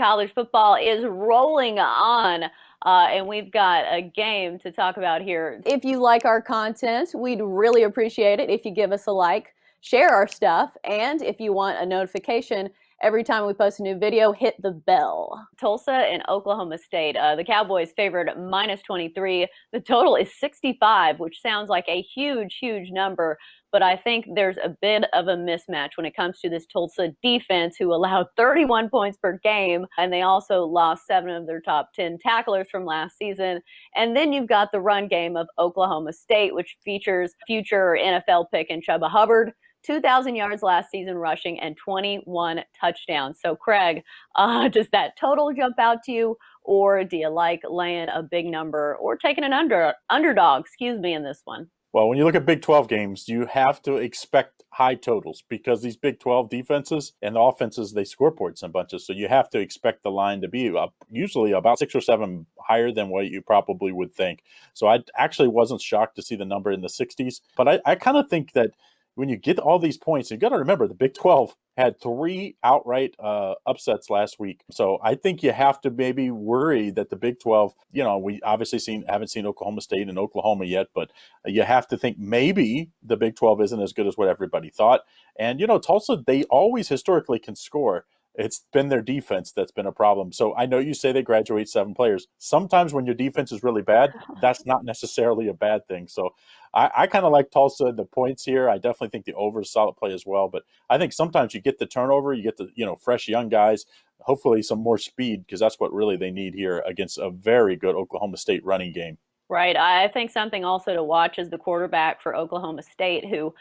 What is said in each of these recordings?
College football is rolling on. And we've got a game to talk about here. If you like our content, we'd really appreciate it if you give us a like, share our stuff, and if you want a notification every time we post a new video, hit the bell. Tulsa and Oklahoma State. The Cowboys favored -23. The total is 65, which sounds like a huge, huge number. But I think there's a bit of a mismatch when it comes to this Tulsa defense, who allowed 31 points per game, and they also lost 7 of their top 10 tacklers from last season. And then you've got the run game of Oklahoma State, which features future NFL pick and Chuba Hubbard. 2,000 yards last season rushing and 21 touchdowns. So, Craig, does that total jump out to you, or do you like laying a big number or taking an underdog, in this one? Well, when you look at Big 12 games, you have to expect high totals because these Big 12 defenses and the offenses, they score points in bunches. So you have to expect the line to be usually about 6 or 7 higher than what you probably would think. So I actually wasn't shocked to see the number in the 60s. But I kind of think that when you get all these points, you got to remember the Big 12 had 3 outright upsets last week. So I think you have to maybe worry that the Big 12, we obviously haven't seen Oklahoma State and Oklahoma yet, but you have to think maybe the Big 12 isn't as good as what everybody thought. And, Tulsa, they always historically can score. It's been their defense that's been a problem. So I know you say they graduate 7 players. Sometimes when your defense is really bad, that's not necessarily a bad thing. So I kind of like Tulsa, the points here. I definitely think the over is solid play as well. But I think sometimes you get the turnover, you get the fresh young guys, hopefully some more speed, because that's what really they need here against a very good Oklahoma State running game. Right. I think something also to watch is the quarterback for Oklahoma State, who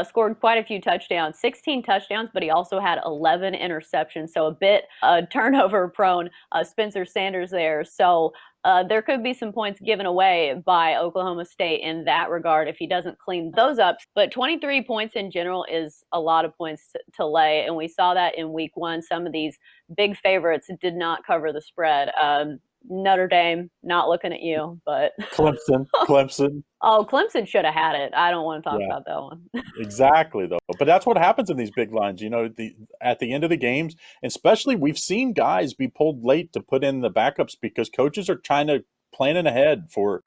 scored quite a few touchdowns, 16 touchdowns, but he also had 11 interceptions. So a bit turnover prone, Spencer Sanders there. So there could be some points given away by Oklahoma State in that regard if he doesn't clean those up. But 23 points in general is a lot of points to lay. And we saw that in week 1. Some of these big favorites did not cover the spread. Notre Dame, not looking at you, but Clemson. Oh, Clemson should have had it. I don't want to talk about that one. Exactly, though. But that's what happens in these big lines. At the end of the games, especially we've seen guys be pulled late to put in the backups because coaches are trying to planning ahead for,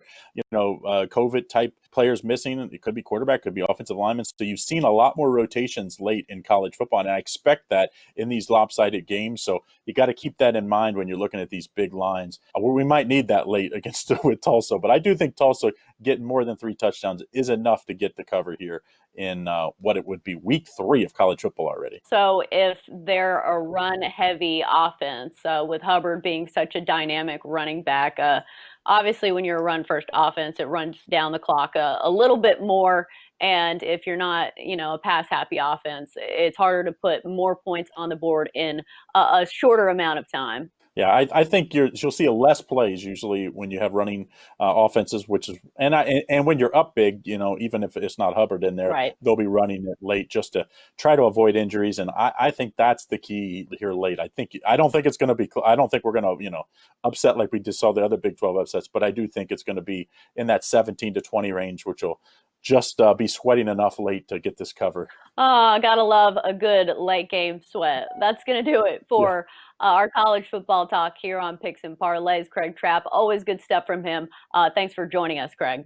COVID type players missing. It could be quarterback, could be offensive linemen. So you've seen a lot more rotations late in college football. And I expect that in these lopsided games. So you got to keep that in mind when you're looking at these big lines. We might need that late with Tulsa. But I do think Tulsa getting more than 3 touchdowns is enough to get the cover here in what it would be week 3 of college football already. So if they're a run-heavy offense, with Hubbard being such a dynamic running back, obviously when you're a run-first offense, it runs down the clock a little bit more. And if you're not, a pass-happy offense, it's harder to put more points on the board in a shorter amount of time. Yeah, I think you'll see less plays usually when you have running offenses, which is and when you're up big, even if it's not Hubbard in there, right, they'll be running it late just to try to avoid injuries. And I think that's the key here late. I don't think it's going to be. I don't think we're going to upset like we just saw the other Big 12 upsets, but I do think it's going to be in that 17 to 20 range, which will just be sweating enough late to get this cover. Oh, gotta love a good late game sweat. That's going to do it for our college football talk here on Picks and Parlays. Craig Trapp, always good stuff from him. Thanks for joining us, Craig.